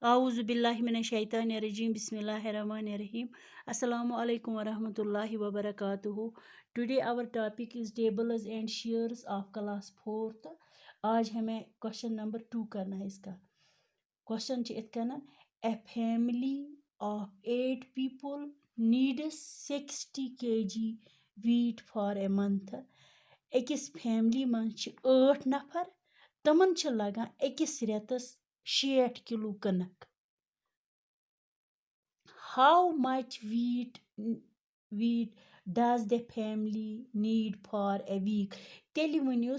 A'udhu billahi minash shaitani rajim. Bismillahirrahmanirrahim. Assalamu alaikum wa rahmatullahi wa barakatuhu. Today our topic is tables and shares of class 4th. आज हमें question number 2 करना है इसका. Question च इतना, a family of 8 people needs 60 kg wheat for a month. Ekis family man ch 8 नफर तमन च लगा ekis रेतस 60 kilo Kanak. How much wheat does the family need for a week? Teli वनियो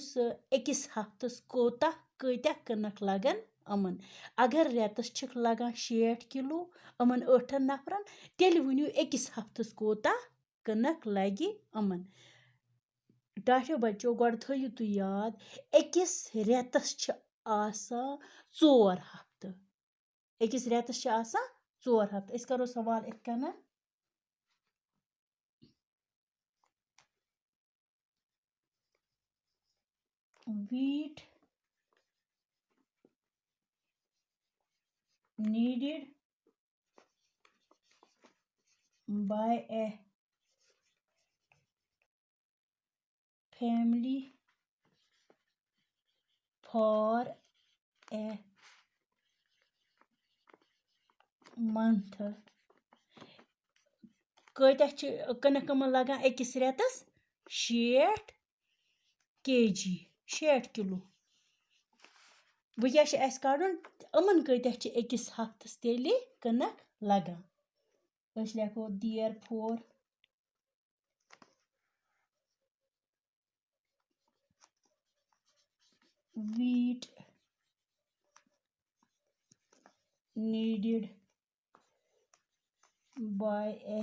ekis haftas kota kۭtya कनक लगन अमन. अगर रेतस छक लगन 60 kilo अमन 8 नफरन तेली वनियो ekis haftas kota कनक लगी अमन. टाठियो बच्चो गोड़ थयु तु याद ekis रेतस छ आसान 4 हफ्त. ekis रेतस छ आसान 4 हफ्त. इस करो सवाल इतना, wheat needed by a family for a month. कत्या कनक लगा एकस रेतस 60 kg 60 किलो. वो क्या कड़न अमन कत्या एकस हफ्तस तेली कनक लगा. लेखो therefore wheat needed by a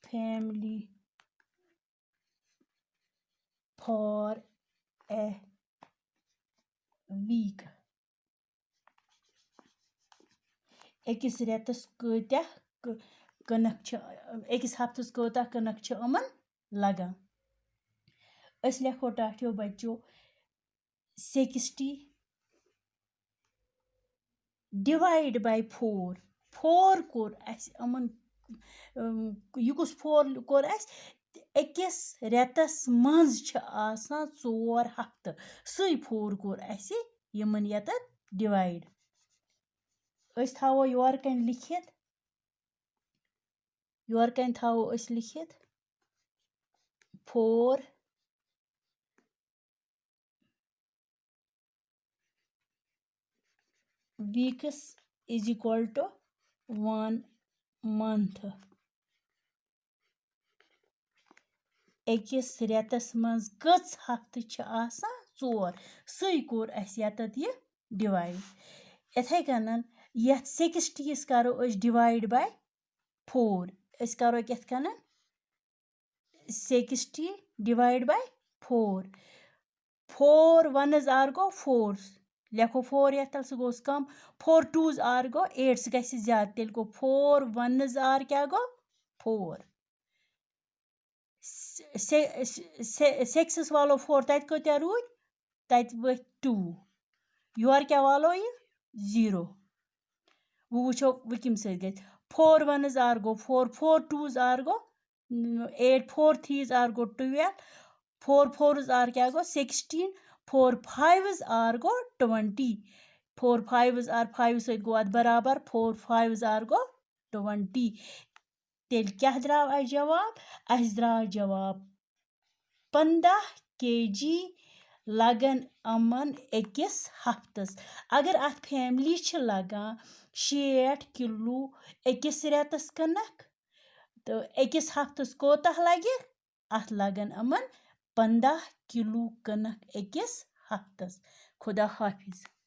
family for a week. एकस रेतस कत्या कनक छ एकस हफ्तस कोता कनक छ अमन लगा. अस लेखो टाठियो बच्चो 60 डिवाइड बाय 4. 4 कोर अस अमन युकुस 4 कोर अस एकस रेतस मंज छ आसान 4 हफ्त. सई 4 कोर अस यमन यत डिवाइड. अस थावो योर कन लिखित, योर कन थावो अस लिखित 4 weeks is equal to 1 month. एकस रेतस मंज कच हफ्त छ आसान 4. सई कोर अस यत ये डिवाइड. इथे कनन यथ 60 करो अस डिवाइड बाय 4. अस करो कित कनन 60 divide by 4. 4 1s are go 4. लेखो 4 यथ तल गोस कम. 4 2s आर गो 8 गस ज्यादा. तेल गो 4 1s आर क्या गो 4. 6 वालो 4 तत कत्या रूद तत वो 2. योर क्या वालो ये 0. वो वुचो वो किम से गए 4 1s are go 4. 4 2s are go 8. 4 3s are go 12. 4 4s are क्या go 16. 4 5s are go 20. 4 5s are 5 से गो अद बराबर 4 5s आर गो 20. तेल क्या द्राव अस जवाब? अस द्राव जवाब 15 kg लगन अमन एकस हफ्तस. अगर अत फैमिली छ लगा 60 किलो एकस रेतस कनक तो एकस हफ्तस कोता लगे अत लगन अमन 15 किलो कनक एकस हफ्तस. खुदा हाफिज.